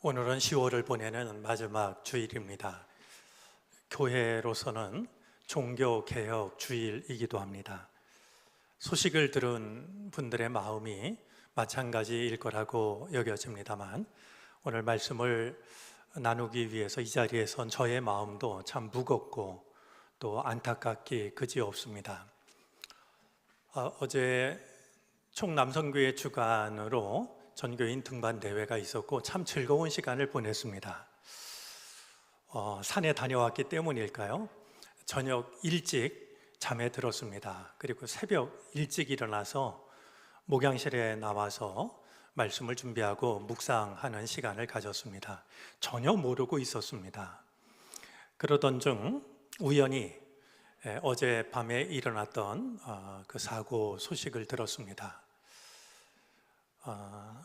오늘은 10월을 보내는 마지막 주일입니다. 교회로서는 종교개혁 주일이기도 합니다. 소식을 들은 분들의 마음이 마찬가지일 거라고 여겨집니다만, 오늘 말씀을 나누기 위해서 이 자리에 선 저의 마음도 참 무겁고 또 안타깝기 그지없습니다. 어제 총남성교회 주관으로 전교인 등반 대회가 있었고 참 즐거운 시간을 보냈습니다. 산에 다녀왔기 때문일까요? 저녁 일찍 잠에 들었습니다. 그리고 새벽 일찍 일어나서 목양실에 나와서 말씀을 준비하고 묵상하는 시간을 가졌습니다. 전혀 모르고 있었습니다. 그러던 중 우연히 어젯밤에 일어났던 그 사고 소식을 들었습니다.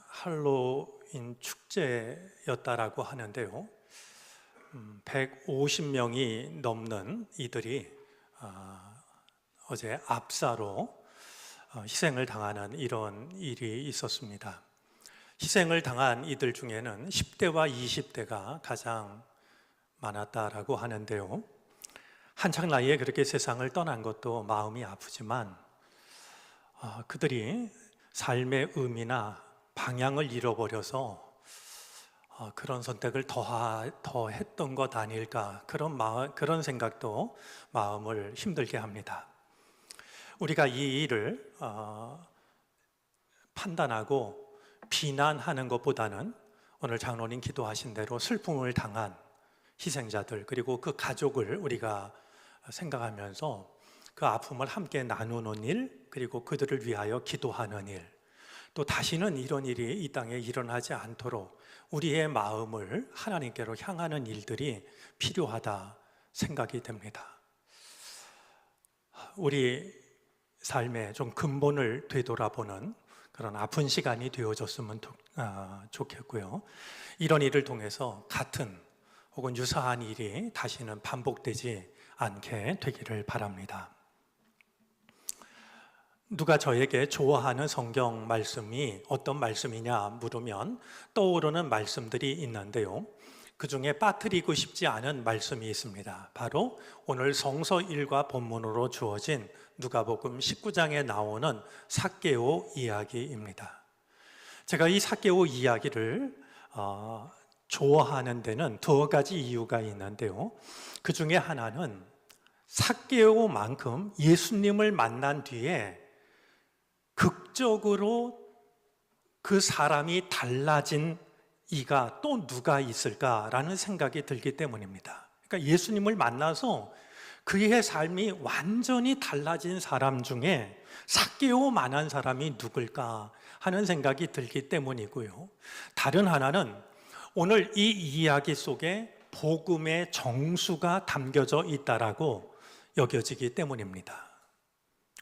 할로윈 축제였다라고 하는데요. 150명이 넘는 이들이 어제 압사로 희생을 당하는 이런 일이 있었습니다. 희생을 당한 이들 중에는 10대와 20대가 가장 많았다라고 하는데요. 한창 나이에 그렇게 세상을 떠난 것도 마음이 아프지만 그들이 삶의 의미나 방향을 잃어버려서 그런 선택을 더 했던 것 아닐까, 그런 생각도 마음을 힘들게 합니다. 우리가 이 일을 판단하고 비난하는 것보다는 오늘 장로님 기도하신 대로 슬픔을 당한 희생자들 그리고 그 가족을 우리가 생각하면서 그 아픔을 함께 나누는 일, 그리고 그들을 위하여 기도하는 일, 또 다시는 이런 일이 이 땅에 일어나지 않도록 우리의 마음을 하나님께로 향하는 일들이 필요하다 생각이 됩니다. 우리 삶의 좀 근본을 되돌아보는 그런 아픈 시간이 되어졌으면 좋겠고요. 이런 일을 통해서 같은 혹은 유사한 일이 다시는 반복되지 않게 되기를 바랍니다. 누가 저에게 좋아하는 성경 말씀이 어떤 말씀이냐 물으면 떠오르는 말씀들이 있는데요. 그 중에 빠뜨리고 싶지 않은 말씀이 있습니다. 바로 오늘 성서 1과 본문으로 주어진 누가복음 19장에 나오는 삭개오 이야기입니다. 제가 이 삭개오 이야기를 좋아하는 데는 두 가지 이유가 있는데요. 그 중에 하나는 삭개오만큼 예수님을 만난 뒤에 극적으로 그 사람이 달라진 이가 또 누가 있을까라는 생각이 들기 때문입니다. 그러니까 예수님을 만나서 그의 삶이 완전히 달라진 사람 중에 삭개오만한 사람이 누굴까 하는 생각이 들기 때문이고요. 다른 하나는 오늘 이 이야기 속에 복음의 정수가 담겨져 있다라고 여겨지기 때문입니다.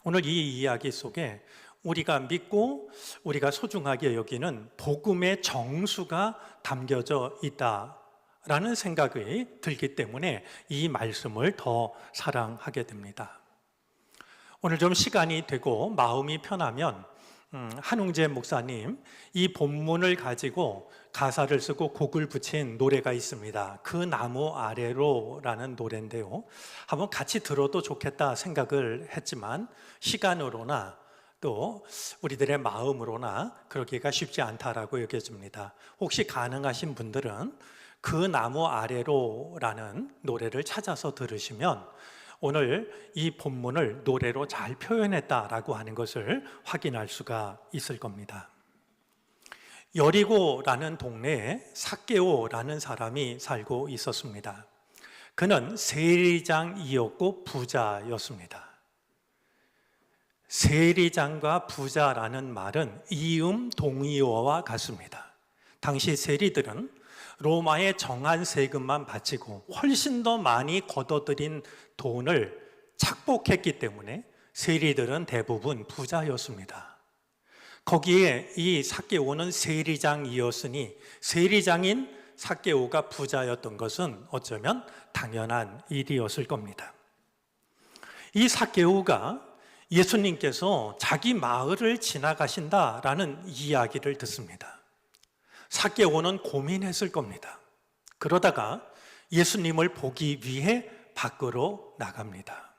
오늘 이 이야기 속에 우리가 믿고 우리가 소중하게 여기는 복음의 정수가 담겨져 있다라는 생각이 들기 때문에 이 말씀을 더 사랑하게 됩니다. 오늘 좀 시간이 되고 마음이 편하면 한웅재 목사님 이 본문을 가지고 가사를 쓰고 곡을 붙인 노래가 있습니다. 그 나무 아래로라는 노래인데요. 한번 같이 들어도 좋겠다 생각을 했지만 시간으로나 또 우리들의 마음으로나 그러기가 쉽지 않다라고 여겨집니다. 혹시 가능하신 분들은 그 나무 아래로라는 노래를 찾아서 들으시면 오늘 이 본문을 노래로 잘 표현했다라고 하는 것을 확인할 수가 있을 겁니다. 여리고라는 동네에 삭개오라는 사람이 살고 있었습니다. 그는 세리장이었고 부자였습니다. 세리장과 부자라는 말은 이음 동의어와 같습니다. 당시 세리들은 로마의 정한 세금만 바치고 훨씬 더 많이 걷어들인 돈을 착복했기 때문에 세리들은 대부분 부자였습니다. 거기에 이 삭개오는 세리장이었으니 세리장인 삭개오가 부자였던 것은 어쩌면 당연한 일이었을 겁니다. 이 삭개오가 예수님께서 자기 마을을 지나가신다라는 이야기를 듣습니다. 삭개오는 고민했을 겁니다. 그러다가 예수님을 보기 위해 밖으로 나갑니다.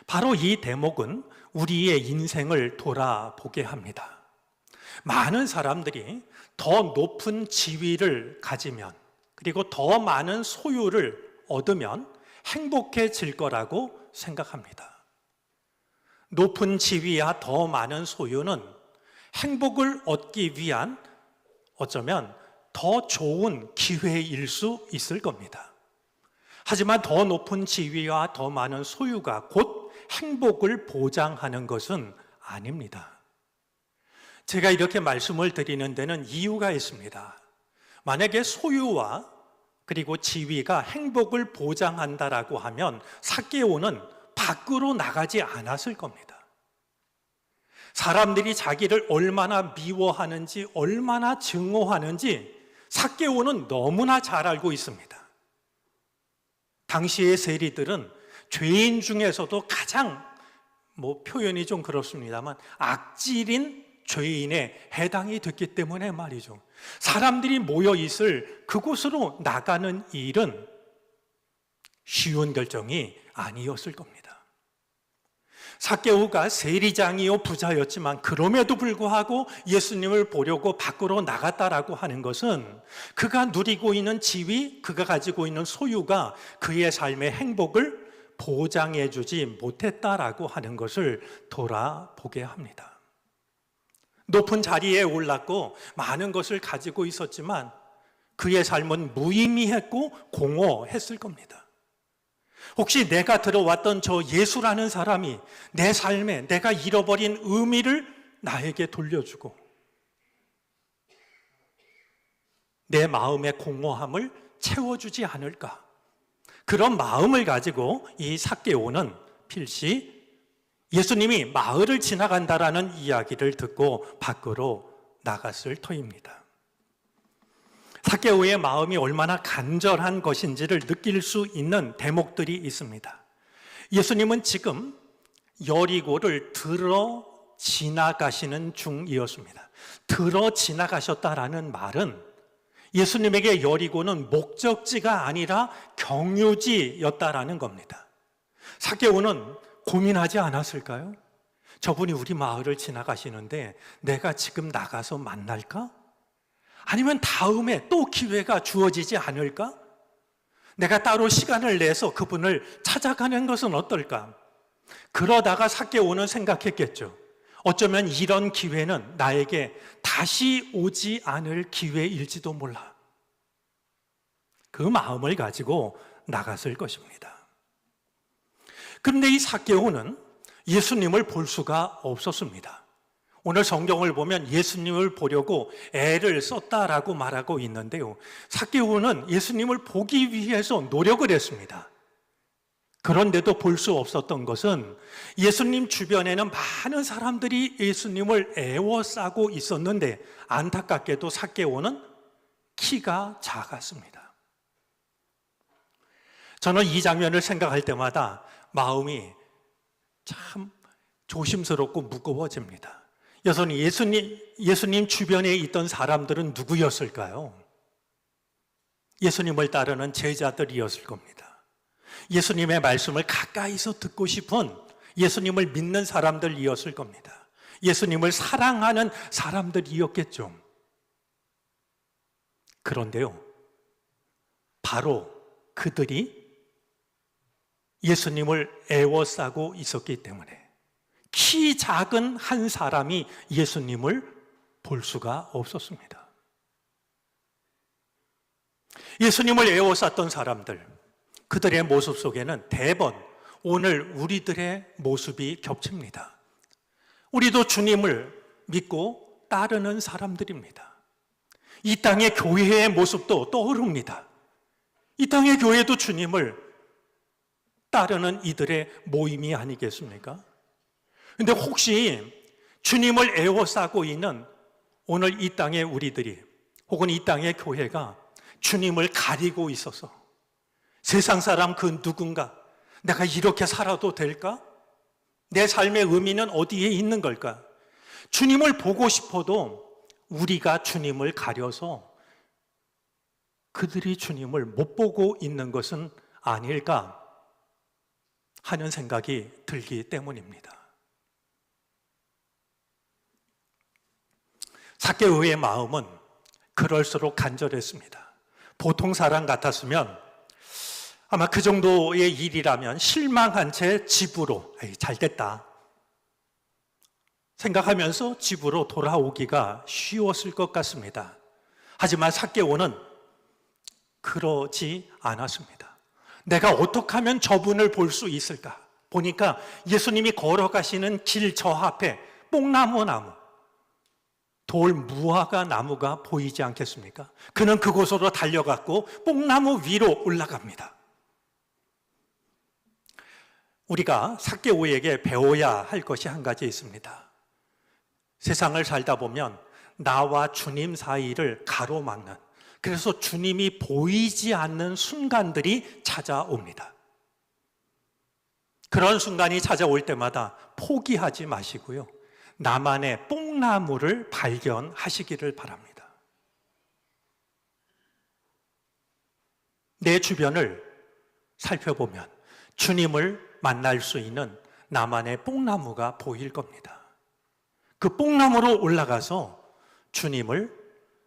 바로 이 대목은 우리의 인생을 돌아보게 합니다. 많은 사람들이 더 높은 지위를 가지면, 그리고 더 많은 소유를 얻으면 행복해질 거라고 생각합니다. 높은 지위와 더 많은 소유는 행복을 얻기 위한 어쩌면 더 좋은 기회일 수 있을 겁니다. 하지만 더 높은 지위와 더 많은 소유가 곧 행복을 보장하는 것은 아닙니다. 제가 이렇게 말씀을 드리는 데는 이유가 있습니다. 만약에 소유와 그리고 지위가 행복을 보장한다라고 하면 삭개오는 밖으로 나가지 않았을 겁니다. 사람들이 자기를 얼마나 미워하는지, 얼마나 증오하는지 삭개오는 너무나 잘 알고 있습니다. 당시의 세리들은 죄인 중에서도 가장 표현이 좀 그렇습니다만 악질인 죄인에 해당이 됐기 때문에 말이죠. 사람들이 모여 있을 그곳으로 나가는 일은 쉬운 결정이 아니었을 겁니다. 삭개오가 세리장이요 부자였지만 그럼에도 불구하고 예수님을 보려고 밖으로 나갔다라고 하는 것은 그가 누리고 있는 지위, 그가 가지고 있는 소유가 그의 삶의 행복을 보장해 주지 못했다라고 하는 것을 돌아보게 합니다. 높은 자리에 올랐고 많은 것을 가지고 있었지만 그의 삶은 무의미했고 공허했을 겁니다. 혹시 내가 들어왔던 저 예수라는 사람이 내 삶에 내가 잃어버린 의미를 나에게 돌려주고 내 마음의 공허함을 채워주지 않을까? 그런 마음을 가지고 이 삭개오는 필시 예수님이 마을을 지나간다라는 이야기를 듣고 밖으로 나갔을 터입니다. 삭개오의 마음이 얼마나 간절한 것인지를 느낄 수 있는 대목들이 있습니다. 예수님은 지금 여리고를 들어 지나가시는 중이었습니다. 들어 지나가셨다라는 말은 예수님에게 여리고는 목적지가 아니라 경유지였다라는 겁니다. 삭개오는 고민하지 않았을까요? 저분이 우리 마을을 지나가시는데 내가 지금 나가서 만날까? 아니면 다음에 또 기회가 주어지지 않을까? 내가 따로 시간을 내서 그분을 찾아가는 것은 어떨까? 그러다가 삭개오는 생각했겠죠. 어쩌면 이런 기회는 나에게 다시 오지 않을 기회일지도 몰라. 그 마음을 가지고 나갔을 것입니다. 그런데 이 삭개오는 예수님을 볼 수가 없었습니다. 오늘 성경을 보면 예수님을 보려고 애를 썼다라고 말하고 있는데요. 삭개오는 예수님을 보기 위해서 노력을 했습니다. 그런데도 볼 수 없었던 것은 예수님 주변에는 많은 사람들이 예수님을 애워싸고 있었는데 안타깝게도 삭개오는 키가 작았습니다. 저는 이 장면을 생각할 때마다 마음이 참 조심스럽고 무거워집니다. 예수님 주변에 있던 사람들은 누구였을까요? 예수님을 따르는 제자들이었을 겁니다. 예수님의 말씀을 가까이서 듣고 싶은 예수님을 믿는 사람들이었을 겁니다. 예수님을 사랑하는 사람들이었겠죠. 그런데요, 바로 그들이 예수님을 애워싸고 있었기 때문에 키 작은 한 사람이 예수님을 볼 수가 없었습니다. 예수님을 애워쌌던 사람들, 그들의 모습 속에는 대번 오늘 우리들의 모습이 겹칩니다. 우리도 주님을 믿고 따르는 사람들입니다. 이 땅의 교회의 모습도 떠오릅니다. 이 땅의 교회도 주님을 따르는 이들의 모임이 아니겠습니까? 근데 혹시 주님을 애워싸고 있는 오늘 이 땅의 우리들이 혹은 이 땅의 교회가 주님을 가리고 있어서 세상 사람 그 누군가 내가 이렇게 살아도 될까? 내 삶의 의미는 어디에 있는 걸까? 주님을 보고 싶어도 우리가 주님을 가려서 그들이 주님을 못 보고 있는 것은 아닐까 하는 생각이 들기 때문입니다. 삭개오의 마음은 그럴수록 간절했습니다. 보통 사람 같았으면 아마 그 정도의 일이라면 실망한 채 집으로 잘 됐다 생각하면서 집으로 돌아오기가 쉬웠을 것 같습니다. 하지만 삭개오는 그러지 않았습니다. 내가 어떻게 하면 저분을 볼 수 있을까? 보니까 예수님이 걸어가시는 길 저 앞에 뽕나무 나무, 돌 무화과 나무가 보이지 않겠습니까? 그는 그곳으로 달려갔고 뽕나무 위로 올라갑니다. 우리가 삭개오에게 배워야 할 것이 한 가지 있습니다. 세상을 살다 보면 나와 주님 사이를 가로막는, 그래서 주님이 보이지 않는 순간들이 찾아옵니다. 그런 순간이 찾아올 때마다 포기하지 마시고요, 나만의 뽕나무를 발견하시기를 바랍니다. 내 주변을 살펴보면 주님을 만날 수 있는 나만의 뽕나무가 보일 겁니다. 그 뽕나무로 올라가서 주님을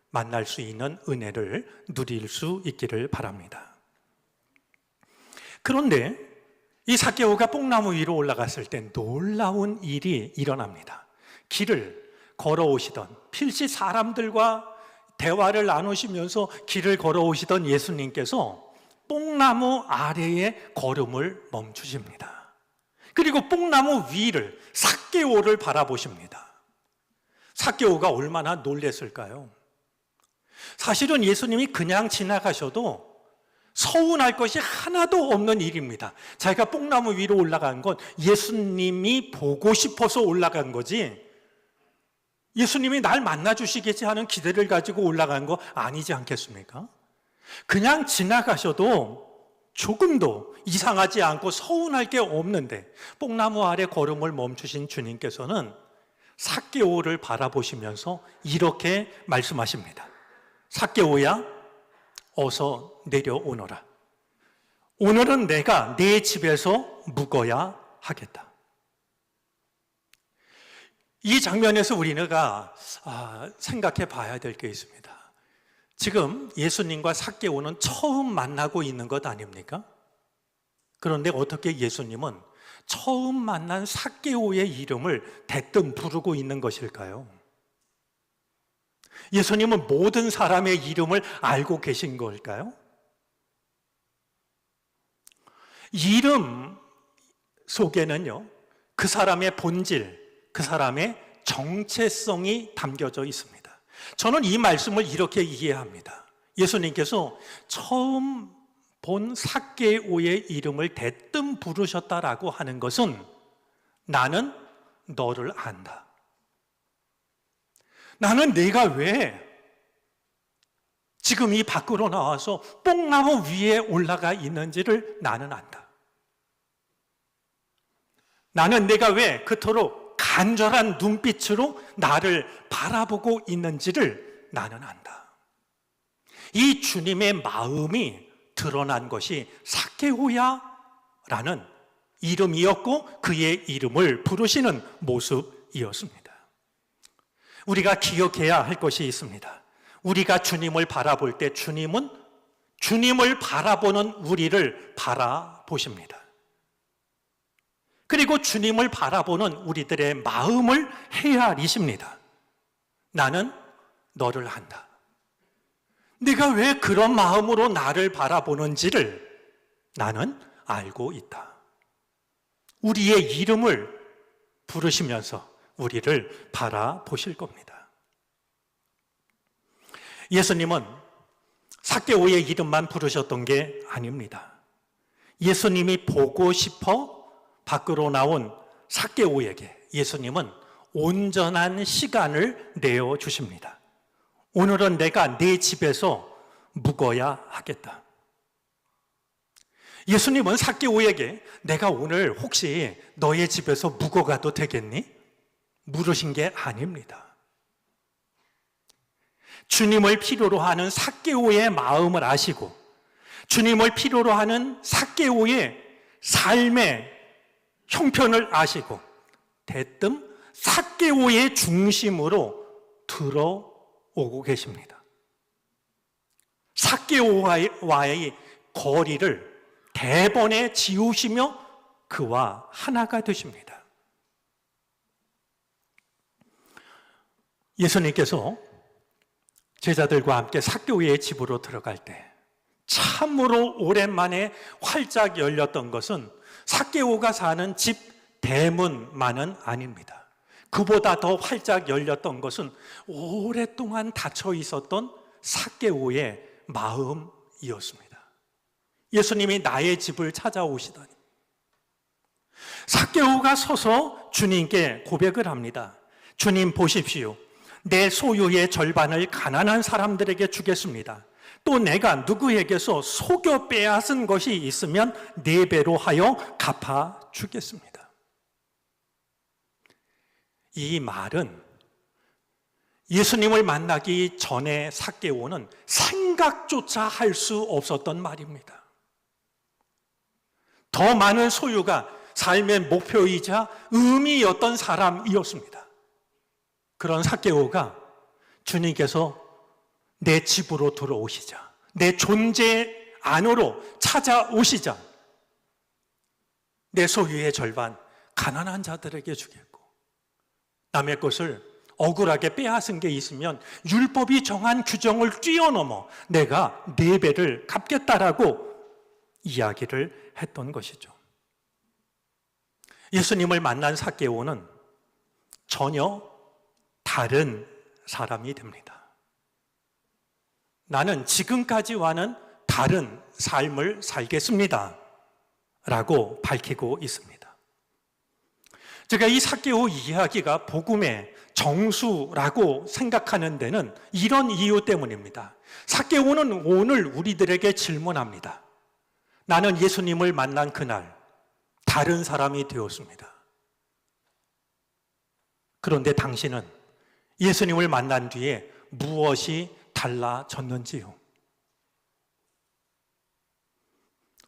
만날 수 있는 은혜를 누릴 수 있기를 바랍니다. 그런데 이 삭개오가 뽕나무 위로 올라갔을 때 놀라운 일이 일어납니다. 길을 걸어오시던, 필시 사람들과 대화를 나누시면서 길을 걸어오시던 예수님께서 뽕나무 아래에 걸음을 멈추십니다. 그리고 뽕나무 위를, 삭개오를 바라보십니다. 삭개오가 얼마나 놀랐을까요? 사실은 예수님이 그냥 지나가셔도 서운할 것이 하나도 없는 일입니다. 자기가 뽕나무 위로 올라간 건 예수님이 보고 싶어서 올라간 거지, 예수님이 날 만나주시겠지 하는 기대를 가지고 올라간 거 아니지 않겠습니까? 그냥 지나가셔도 조금도 이상하지 않고 서운할 게 없는데 뽕나무 아래 걸음을 멈추신 주님께서는 삭개오를 바라보시면서 이렇게 말씀하십니다. 삭개오야, 어서 내려오너라. 오늘은 내가 네 집에서 묵어야 하겠다. 이 장면에서 우리가 생각해 봐야 될 게 있습니다. 지금 예수님과 삭개오는 처음 만나고 있는 것 아닙니까? 그런데 어떻게 예수님은 처음 만난 삭개오의 이름을 대뜸 부르고 있는 것일까요? 예수님은 모든 사람의 이름을 알고 계신 걸까요? 이름 속에는요, 그 사람의 본질, 그 사람의 정체성이 담겨져 있습니다. 저는 이 말씀을 이렇게 이해합니다. 예수님께서 처음 본 삭개오의 이름을 대뜸 부르셨다라고 하는 것은 나는 너를 안다. 나는 내가 왜 지금 이 밖으로 나와서 뽕나무 위에 올라가 있는지를 나는 안다. 나는 내가 왜 그토록 간절한 눈빛으로 나를 바라보고 있는지를 나는 안다. 이 주님의 마음이 드러난 것이 삭개오야 라는 이름이었고 그의 이름을 부르시는 모습이었습니다. 우리가 기억해야 할 것이 있습니다. 우리가 주님을 바라볼 때 주님은 주님을 바라보는 우리를 바라보십니다. 그리고 주님을 바라보는 우리들의 마음을 헤아리십니다. 나는 너를 안다. 네가 왜 그런 마음으로 나를 바라보는지를 나는 알고 있다. 우리의 이름을 부르시면서 우리를 바라보실 겁니다. 예수님은 삭개오의 이름만 부르셨던 게 아닙니다. 예수님이 보고 싶어 밖으로 나온 삭개오에게 예수님은 온전한 시간을 내어주십니다. 오늘은 내가 네 집에서 묵어야 하겠다. 예수님은 삭개오에게 내가 오늘 혹시 너의 집에서 묵어가도 되겠니? 물으신 게 아닙니다. 주님을 필요로 하는 삭개오의 마음을 아시고 주님을 필요로 하는 삭개오의 삶의 형편을 아시고 대뜸 삭개오의 중심으로 들어오고 계십니다. 삭개오와의 거리를 대번에 지우시며 그와 하나가 되십니다. 예수님께서 제자들과 함께 삭개오의 집으로 들어갈 때 참으로 오랜만에 활짝 열렸던 것은 삭개오가 사는 집 대문만은 아닙니다. 그보다 더 활짝 열렸던 것은 오랫동안 닫혀 있었던 삭개오의 마음이었습니다. 예수님이 나의 집을 찾아오시다니. 삭개오가 서서 주님께 고백을 합니다. 주님 보십시오. 내 소유의 절반을 가난한 사람들에게 주겠습니다. 또 내가 누구에게서 속여 빼앗은 것이 있으면 4배로 하여 갚아 주겠습니다. 이 말은 예수님을 만나기 전에 삭개오는 생각조차 할 수 없었던 말입니다. 더 많은 소유가 삶의 목표이자 의미였던 사람이었습니다. 그런 삭개오가 주님께서 내 집으로 들어오시자, 내 존재 안으로 찾아오시자 내 소유의 절반 가난한 자들에게 주겠고 남의 것을 억울하게 빼앗은 게 있으면 율법이 정한 규정을 뛰어넘어 내가 4배를 갚겠다라고 이야기를 했던 것이죠. 예수님을 만난 삭개오는 전혀 다른 사람이 됩니다. 나는 지금까지와는 다른 삶을 살겠습니다 라고 밝히고 있습니다. 제가 이 삭개오 이야기가 복음의 정수라고 생각하는 데는 이런 이유 때문입니다. 삭개오는 오늘 우리들에게 질문합니다. 나는 예수님을 만난 그날 다른 사람이 되었습니다. 그런데 당신은 예수님을 만난 뒤에 무엇이 달라졌는지요?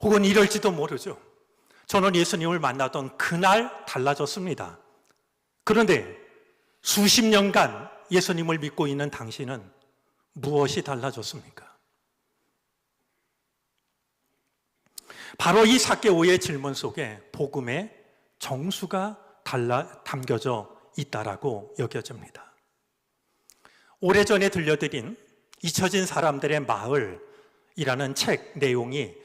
혹은 이럴지도 모르죠. 저는 예수님을 만나던 그날 달라졌습니다. 그런데 수십 년간 예수님을 믿고 있는 당신은 무엇이 달라졌습니까? 바로 이 삭개오의 질문 속에 복음의 정수가 담겨져 있다라고 여겨집니다. 오래전에 들려드린 잊혀진 사람들의 마을이라는 책 내용이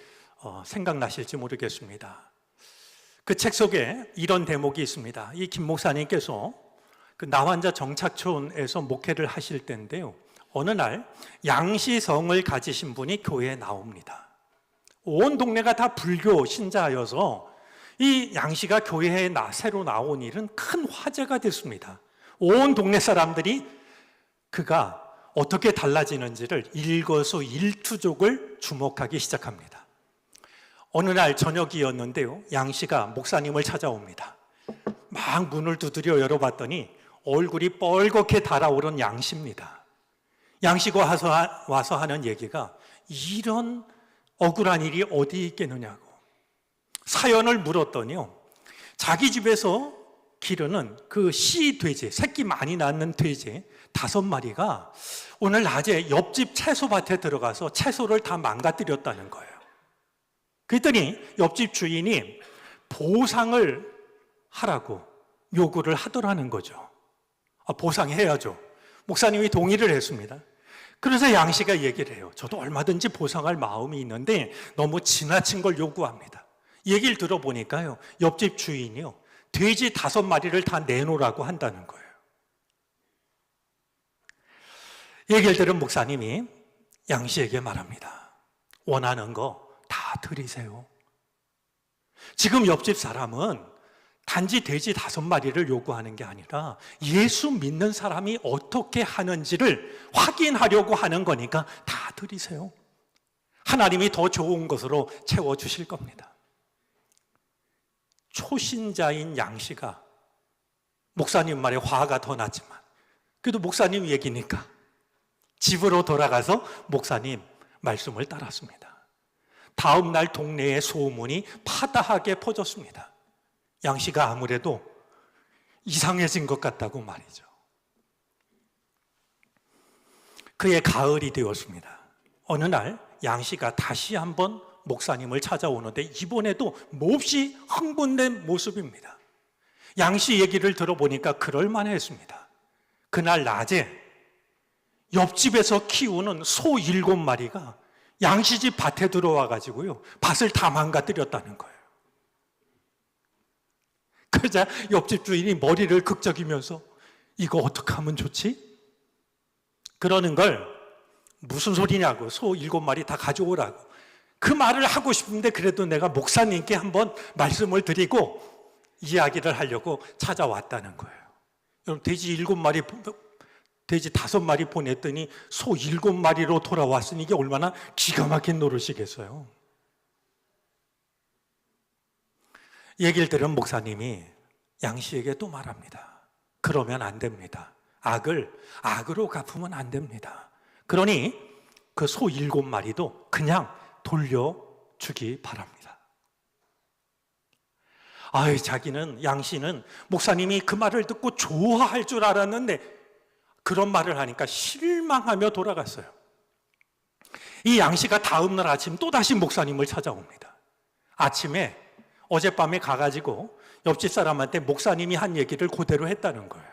생각나실지 모르겠습니다. 그 책 속에 이런 대목이 있습니다. 이 김 목사님께서 그 나환자 정착촌에서 목회를 하실 때인데요. 어느 날 양시성을 가지신 분이 교회에 나옵니다. 온 동네가 다 불교 신자여서 이 양씨가 교회에 새로 나온 일은 큰 화제가 됐습니다. 온 동네 사람들이 그가 어떻게 달라지는지를 일거수일투족을 주목하기 시작합니다. 어느 날 저녁이었는데요. 양씨가 목사님을 찾아옵니다. 막 문을 두드려 열어봤더니 얼굴이 뻘겋게 달아오른 양씨입니다. 양씨가 와서 하는 얘기가 이런 억울한 일이 어디 있겠느냐고 사연을 물었더니요. 자기 집에서 기르는 그 씨돼지, 새끼 많이 낳는 돼지 5마리가 오늘 낮에 옆집 채소밭에 들어가서 채소를 다 망가뜨렸다는 거예요. 그랬더니 옆집 주인이 보상을 하라고 요구를 하더라는 거죠. 보상해야죠. 목사님이 동의를 했습니다. 그래서 양씨가 얘기를 해요. 저도 얼마든지 보상할 마음이 있는데 너무 지나친 걸 요구합니다. 얘기를 들어보니까요. 옆집 주인이요. 돼지 5마리를 다 내놓으라고 한다는 거예요. 얘기를 들은 목사님이 양씨에게 말합니다. 원하는 거 다 드리세요. 지금 옆집 사람은 단지 돼지 5마리를 요구하는 게 아니라 예수 믿는 사람이 어떻게 하는지를 확인하려고 하는 거니까 다 드리세요. 하나님이 더 좋은 것으로 채워주실 겁니다. 초신자인 양씨가 목사님 말에 화가 더 났지만 그래도 목사님 얘기니까 집으로 돌아가서 목사님 말씀을 따랐습니다. 다음 날 동네에 소문이 파다하게 퍼졌습니다. 양 씨가 아무래도 이상해진 것 같다고 말이죠. 그의 가을이 되었습니다. 어느 날 양 씨가 다시 한번 목사님을 찾아오는데 이번에도 몹시 흥분된 모습입니다. 양 씨 얘기를 들어보니까 그럴만했습니다. 그날 낮에 옆집에서 키우는 소 7마리가 양 씨 집 밭에 들어와 가지고요, 밭을 다 망가뜨렸다는 거예요. 그러자 옆집 주인이 머리를 극적이면서 이거 어떻게 하면 좋지? 그러는 걸 무슨 소리냐고, 소 7마리 다 가져오라고. 그 말을 하고 싶은데 그래도 내가 목사님께 한번 말씀을 드리고 이야기를 하려고 찾아왔다는 거예요. 여러분, 돼지 7마리, 돼지 5마리 보냈더니 소 7마리로 돌아왔으니 이게 얼마나 기가 막힌 노릇이겠어요. 얘기를 들은 목사님이 양 씨에게 또 말합니다. 그러면 안 됩니다. 악을 악으로 갚으면 안 됩니다. 그러니 그 소 7마리도 그냥 돌려주기 바랍니다. 자기는, 양 씨는 목사님이 그 말을 듣고 좋아할 줄 알았는데 그런 말을 하니까 실망하며 돌아갔어요. 이 양 씨가 다음 날 아침 또다시 목사님을 찾아옵니다. 아침에 어젯밤에 가가지고 옆집 사람한테 목사님이 한 얘기를 그대로 했다는 거예요.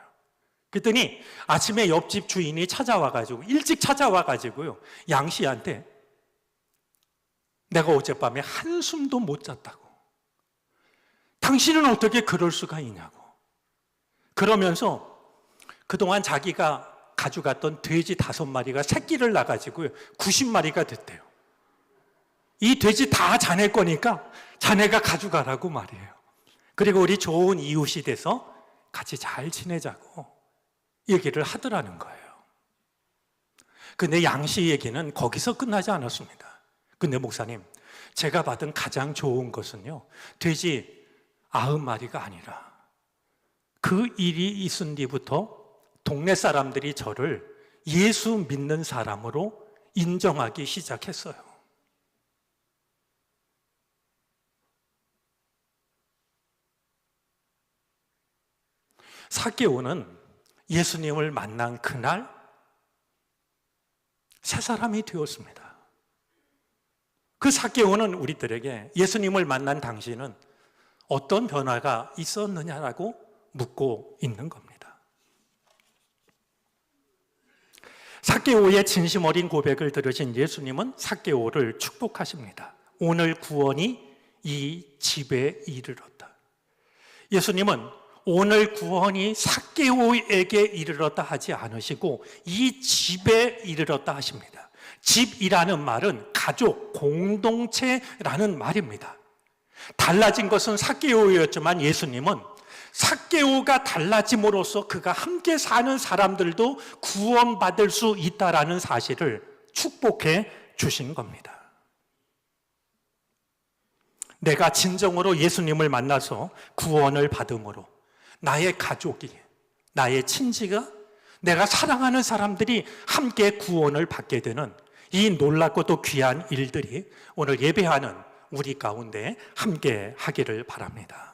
그랬더니 아침에 옆집 주인이 찾아와가지고, 일찍 찾아와가지고요, 양 씨한테 내가 어젯밤에 한숨도 못 잤다고, 당신은 어떻게 그럴 수가 있냐고, 그러면서 그동안 자기가 가져갔던 돼지 5마리가 새끼를 낳아가지고요 90마리가 됐대요. 이 돼지 다 자네 거니까 자네가 가져가라고 말이에요. 그리고 우리 좋은 이웃이 돼서 같이 잘 지내자고 얘기를 하더라는 거예요. 근데 양 씨 얘기는 거기서 끝나지 않았습니다. 근데 목사님, 제가 받은 가장 좋은 것은요, 돼지 90마리가 아니라 그 일이 있은 뒤부터 동네 사람들이 저를 예수 믿는 사람으로 인정하기 시작했어요. 삭개오는 예수님을 만난 그날 새 사람이 되었습니다. 그 삭개오는 우리들에게 예수님을 만난 당시는 어떤 변화가 있었느냐라고 묻고 있는 겁니다. 삭개오의 진심 어린 고백을 들으신 예수님은 삭개오를 축복하십니다. 오늘 구원이 이 집에 이르렀다. 예수님은 오늘 구원이 삭개오에게 이르렀다 하지 않으시고 이 집에 이르렀다 하십니다. 집이라는 말은 가족, 공동체라는 말입니다. 달라진 것은 삭개오였지만 예수님은 삭개오가 달라짐으로써 그가 함께 사는 사람들도 구원받을 수 있다라는 사실을 축복해 주신 겁니다. 내가 진정으로 예수님을 만나서 구원을 받음으로 나의 가족이, 나의 친지가, 내가 사랑하는 사람들이 함께 구원을 받게 되는 이 놀랍고 또 귀한 일들이 오늘 예배하는 우리 가운데 함께 하기를 바랍니다.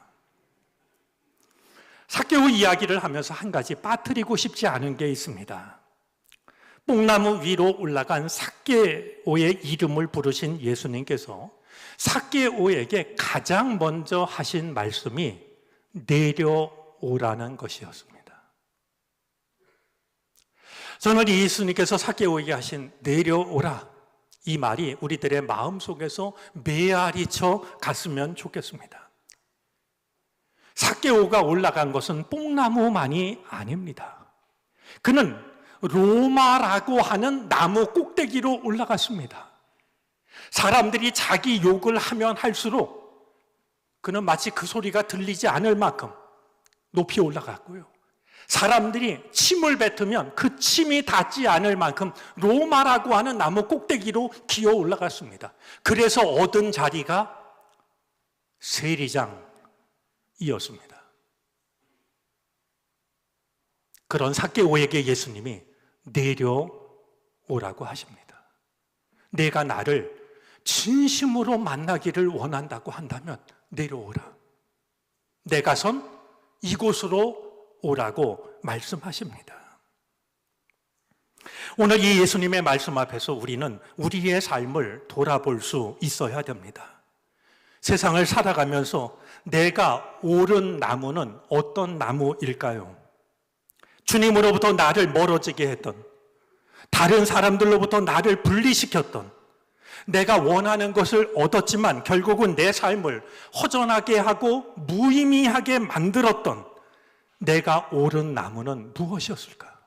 삭개오 이야기를 하면서 한 가지 빠뜨리고 싶지 않은 게 있습니다. 뽕나무 위로 올라간 삭개오의 이름을 부르신 예수님께서 삭개오에게 가장 먼저 하신 말씀이 내려오라는 것이었습니다. 저는 예수님께서 삭개오에게 하신 내려오라, 이 말이 우리들의 마음속에서 메아리쳐 갔으면 좋겠습니다. 삭개오가 올라간 것은 뽕나무만이 아닙니다. 그는 로마라고 하는 나무 꼭대기로 올라갔습니다. 사람들이 자기 욕을 하면 할수록 그는 마치 그 소리가 들리지 않을 만큼 높이 올라갔고요. 사람들이 침을 뱉으면 그 침이 닿지 않을 만큼 로마라고 하는 나무 꼭대기로 기어 올라갔습니다. 그래서 얻은 자리가 세리장이었습니다. 그런 삭개오에게 예수님이 내려오라고 오라고 하십니다. 내가 나를 진심으로 만나기를 원한다고 한다면 내려오라. 내가 선 이곳으로 오라고 말씀하십니다. 오늘 이 예수님의 말씀 앞에서 우리는 우리의 삶을 돌아볼 수 있어야 됩니다. 세상을 살아가면서 내가 오른 나무는 어떤 나무일까요? 주님으로부터 나를 멀어지게 했던, 다른 사람들로부터 나를 분리시켰던, 내가 원하는 것을 얻었지만 결국은 내 삶을 허전하게 하고 무의미하게 만들었던 내가 오른 나무는 무엇이었을까?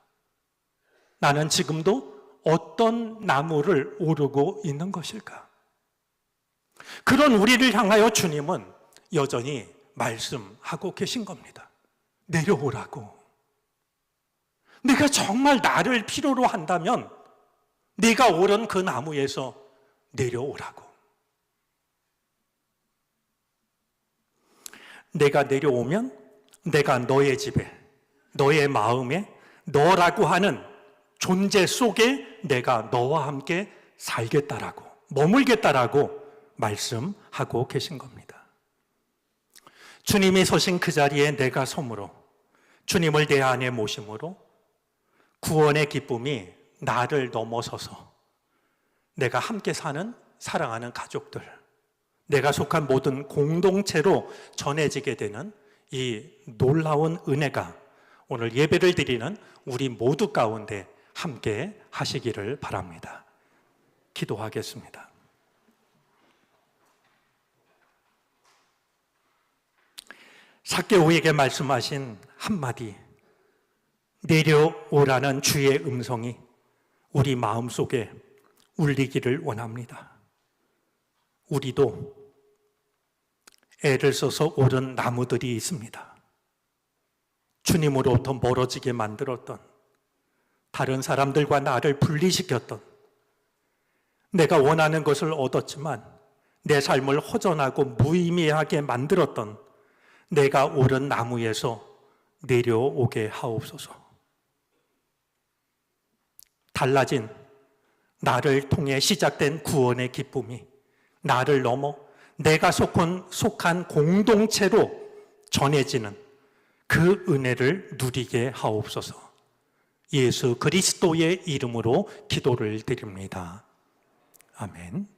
나는 지금도 어떤 나무를 오르고 있는 것일까? 그런 우리를 향하여 주님은 여전히 말씀하고 계신 겁니다. 내려오라고. 내가 정말 나를 필요로 한다면 네가 오른 그 나무에서 내려오라고. 내가 내려오면 내가 너의 집에, 너의 마음에, 너라고 하는 존재 속에 내가 너와 함께 살겠다라고, 머물겠다라고 말씀하고 계신 겁니다. 주님이 서신 그 자리에 내가 섬으로, 주님을 내 안에 모심으로 구원의 기쁨이 나를 넘어서서 내가 함께 사는 사랑하는 가족들, 내가 속한 모든 공동체로 전해지게 되는 이 놀라운 은혜가 오늘 예배를 드리는 우리 모두 가운데 함께 하시기를 바랍니다. 기도하겠습니다. 삭개오에게 말씀하신 한마디, 내려오라는 주의 음성이 우리 마음속에 울리기를 원합니다. 우리도 애를 써서 오른 나무들이 있습니다. 주님으로부터 멀어지게 만들었던, 다른 사람들과 나를 분리시켰던, 내가 원하는 것을 얻었지만 내 삶을 허전하고 무의미하게 만들었던 내가 오른 나무에서 내려오게 하옵소서. 달라진 나를 통해 시작된 구원의 기쁨이 나를 넘어 내가 속한 공동체로 전해지는 그 은혜를 누리게 하옵소서. 예수 그리스도의 이름으로 기도를 드립니다. 아멘.